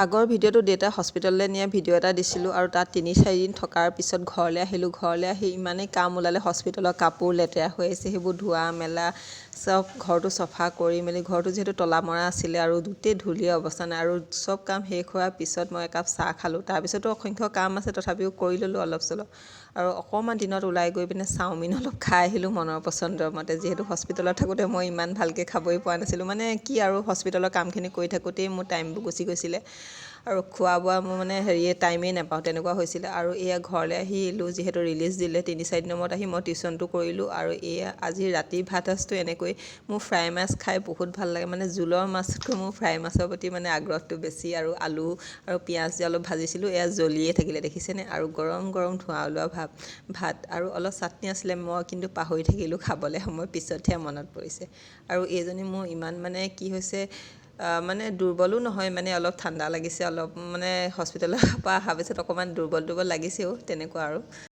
আগৰ ভিডিঅ'টো দেউতাই হস্পিটেললৈ নিয়া ভিডিঅ' এটা দিছিলোঁ আৰু তাত ৩-৪ দিন থকাৰ পিছত ঘৰলৈ আহিলোঁ। ঘৰলৈ আহি ইমানেই কাম ওলালে, হস্পিটেলৰ কাপোৰ লেতেৰা হৈ আছে, সেইবোৰ ধোৱা মেলা চব ঘৰটো চফা কৰি মেলি, ঘৰটো যিহেতু তলা মৰা আছিলে আৰু গোটেই ধূলিৰ অৱস্থা নাই, আৰু চব কাম শেষ হোৱাৰ পিছত মই একাপ চাহ খালোঁ। তাৰপিছতো অসংখ্য কাম আছে, তথাপিও কৰি ল'লোঁ অলপ চলপ। আৰু অকণমান দিনত ওলাই গৈ পিনে চাওমিন অলপ খাই আহিলোঁ মনৰ পচন্দৰ মতে, যিহেতু হস্পিটেলত থাকোঁতে মই ইমান ভালকৈ খাবই পোৱা নাছিলোঁ। মানে কি আৰু, হস্পিটেলৰ কামখিনি কৰি থাকোঁতেই মোৰ টাইমবোৰ গুচি গৈছিলে আৰু খোৱা বোৱা মোৰ মানে টাইমেই নাপাওঁ, তেনেকুৱা হৈছিলে। আৰু এয়া ঘৰলৈ আহিলোঁ, যিহেতু ৰিলিজ দিলে ৩-৪ দিনৰ মূৰত আহি মই টিউশ্যনটো কৰিলোঁ। আৰু এয়া আজি ৰাতিৰ ভাত সাজটো এনেকৈ, মোৰ ফ্ৰাই মাছ খাই বহুত ভাল লাগে, মানে জোলৰ মাছতকৈ মোৰ ফ্ৰাই মাছৰ প্ৰতি মানে আগ্ৰহটো বেছি। আৰু আলু আৰু পিঁয়াজ দি অলপ ভাজিছিলোঁ, এয়া জ্বলিয়ে থাকিলে দেখিছেনে, আৰু গৰম গৰম ধোঁৱা ওলোৱা ভাত আৰু অলপ চাটনি আছিলে, মই কিন্তু পাহৰি থাকিলোঁ খাবলৈ, সময় পিছতহে মনত পৰিছে। আৰু এইজনী মোৰ ইমান মানে কি হৈছে, মানে দুৰ্বলো নহয়, মানে অলপ ঠাণ্ডা লাগিছে, অলপ মানে হস্পিটেলৰ পৰা অহাৰ পিছত অকণমান দুৰ্বল লাগিছেও, তেনেকুৱা আৰু।